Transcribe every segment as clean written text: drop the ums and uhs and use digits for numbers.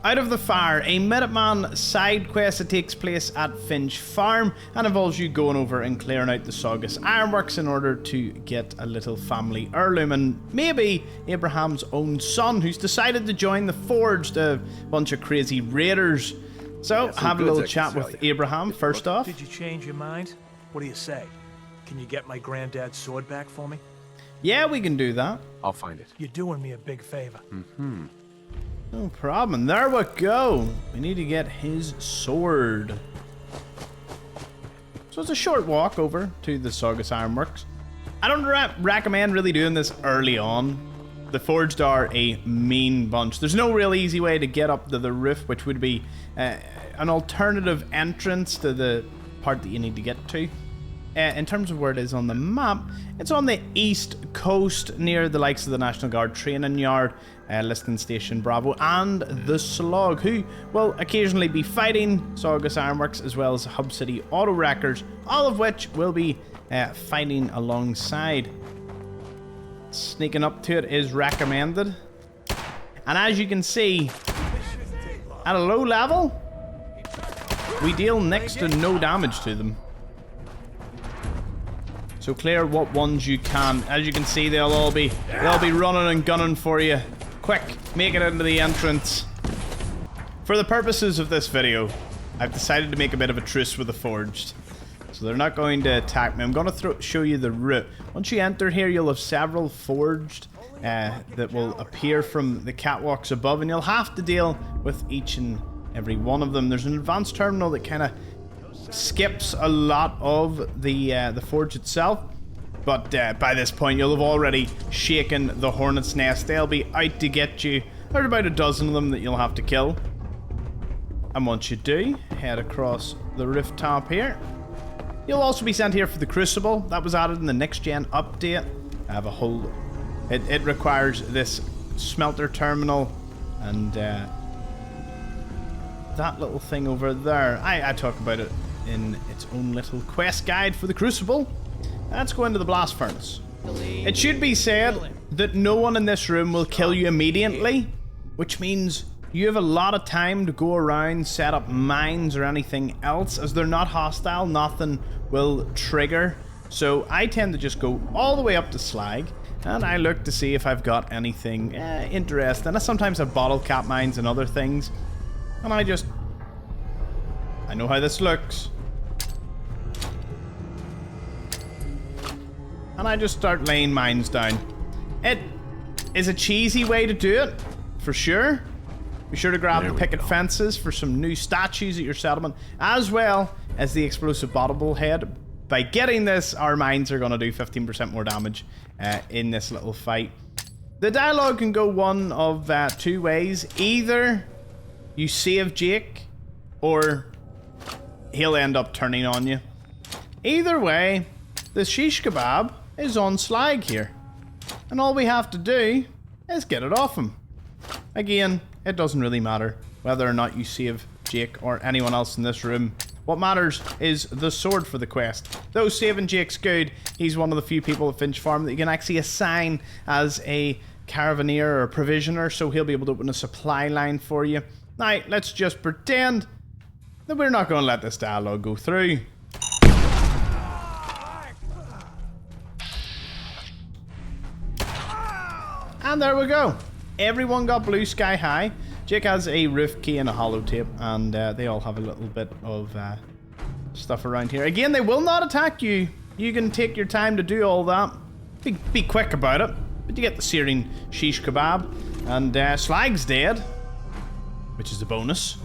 Out of the Fire, a Minuteman side quest that takes place at Finch Farm and involves you going over and clearing out the Saugus ironworks in order to get a little family heirloom and maybe Abraham's own son who's decided to join the Forged, a bunch of crazy raiders. So have a little chat with Abraham first off. Did you change your mind? What do you say? Can you get my granddad's sword back for me? Yeah, we can do that. I'll find it. You're doing me a big favor. No problem. There we go. We need to get his sword. So it's a short walk over to the Saugus Ironworks. I don't recommend really doing this early on. The Forged are a mean bunch. There's no real easy way to get up to the roof, which would be an alternative entrance to the part that you need to get to. In terms of where it is on the map, it's on the east coast near the likes of the National Guard training yard, Liston Station Bravo, and the Slog, who will occasionally be fighting Saugus Ironworks as well as Hub City Auto Wreckers, all of which will be fighting alongside. Sneaking up to it is recommended. And as you can see, at a low level, we deal next to no damage to them. So clear what ones you can. As you can see, they'll be running and gunning for you. Quick, make it into the entrance. For the purposes of this video, I've decided to make a bit of a truce with the Forged. So they're not going to attack me. I'm going to show you the route. Once you enter here, you'll have several Forged that will appear from the catwalks above, and you'll have to deal with each and every one of them. There's an advanced terminal that kind of skips a lot of the Forge itself, but by this point you'll have already shaken the Hornet's Nest. They'll be out to get you. There's about a dozen of them that you'll have to kill, and once you do, head across the rooftop here. You'll also be sent here for the Crucible that was added in the next gen update. I have a whole it requires this smelter terminal and that little thing over there. I talk about it in its own little quest guide for the Crucible. Let's go into the blast furnace. It should be said that no one in this room will kill you immediately, which means you have a lot of time to go around, set up mines or anything else. As they're not hostile, nothing will trigger. So I tend to just go all the way up to Slag, and I look to see if I've got anything interesting. I sometimes have bottle cap mines and other things, and I know how this looks. And I just start laying mines down. It is a cheesy way to do it, for sure. Be sure to grab the picket fences for some new statues at your settlement, as well as the explosive bottle head. By getting this, our mines are going to do 15% more damage in this little fight. The dialogue can go one of two ways. Either you save Jake, or he'll end up turning on you. Either way, the shish kebab is on Slag here, and all we have to do is get it off him. Again, it doesn't really matter whether or not you save Jake or anyone else in this room. What matters is the sword for the quest. Though saving Jake's good, he's one of the few people at Finch Farm that you can actually assign as a caravaneer or provisioner, so he'll be able to open a supply line for you. Now, let's just pretend that we're not going to let this dialogue go through. And there we go. Everyone got blue sky high. Jake has a roof key and a hollow tape, and they all have a little bit of stuff around here. Again, they will not attack you. You can take your time to do all that. Be quick about it. But you get the searing shish kebab, and Slag's dead, which is a bonus.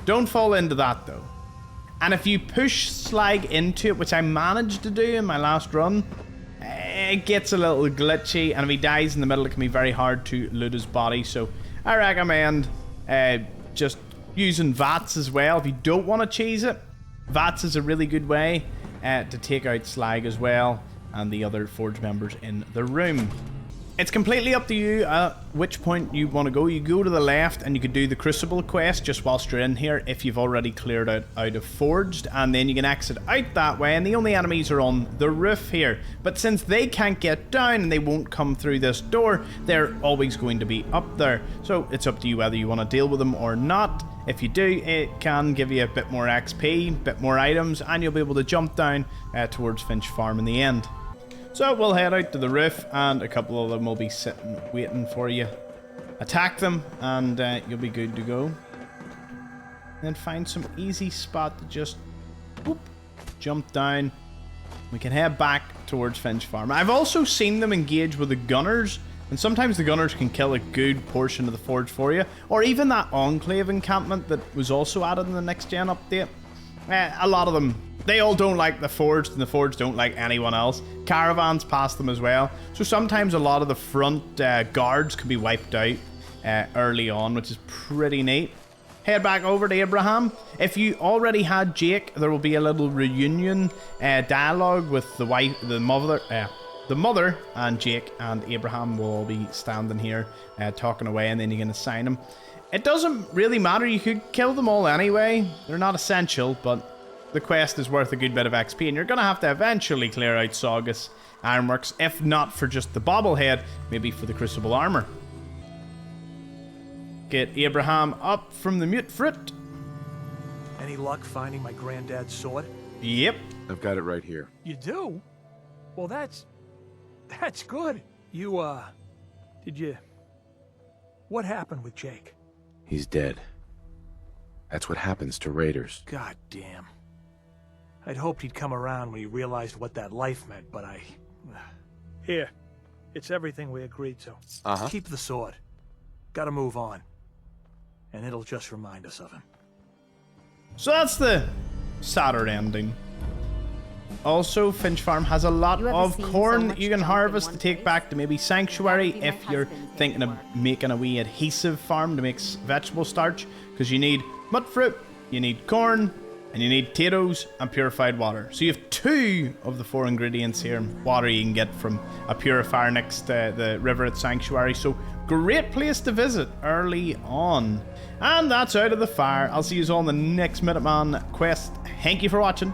Don't fall into that though. And if you push Slag into it, which I managed to do in my last run, it gets a little glitchy, and if he dies in the middle, it can be very hard to loot his body. So I recommend just using VATS as well. If you don't want to cheese it, VATS is a really good way to take out Slag as well, and the other Forge members in the room. It's completely up to you at which point you want to go. You go to the left and you could do the Crucible quest just whilst you're in here if you've already cleared out of Forged, and then you can exit out that way, and the only enemies are on the roof here. But since they can't get down and they won't come through this door, they're always going to be up there. So it's up to you whether you want to deal with them or not. If you do, it can give you a bit more XP, a bit more items, and you'll be able to jump down towards Finch Farm in the end. So we'll head out to the roof, and a couple of them will be sitting, waiting for you. Attack them, and you'll be good to go. Then find some easy spot to just boop, jump down. We can head back towards Finch Farm. I've also seen them engage with the gunners, and sometimes the gunners can kill a good portion of the forge for you, or even that Enclave encampment that was also added in the next gen update. A lot of them, they all don't like the Forged, and the Forged don't like anyone else. Caravans pass them as well. So sometimes a lot of the front guards can be wiped out early on, which is pretty neat. Head back over to Abraham. If you already had Jake, there will be a little reunion dialogue with the mother and Jake and Abraham will all be standing here talking away, and then you can assign them. It doesn't really matter, you could kill them all anyway. They're not essential, but the quest is worth a good bit of XP, and you're going to have to eventually clear out Saugus Ironworks, if not for just the bobblehead, maybe for the Crucible armor. Get Abraham up from the mute fruit. Any luck finding my granddad's sword? Yep. I've got it right here. You do? Well, that's good. You, what happened with Jake? He's dead. That's what happens to raiders. God damn. I'd hoped he'd come around when he realized what that life meant, but Here. It's everything we agreed to. Uh-huh. Keep the sword. Gotta move on. And it'll just remind us of him. So that's the sadder ending. Also, Finch Farm has a lot of corn that you can harvest to take back to maybe Sanctuary if you're thinking of making a wee adhesive farm to make vegetable starch, because you need mud fruit, you need corn, and you need potatoes and purified water. So you have 2 of the 4 ingredients here. Water you can get from a purifier next to the river at Sanctuary. So great place to visit early on. And that's Out of the Fire. I'll see you all in the next Minuteman quest. Thank you for watching.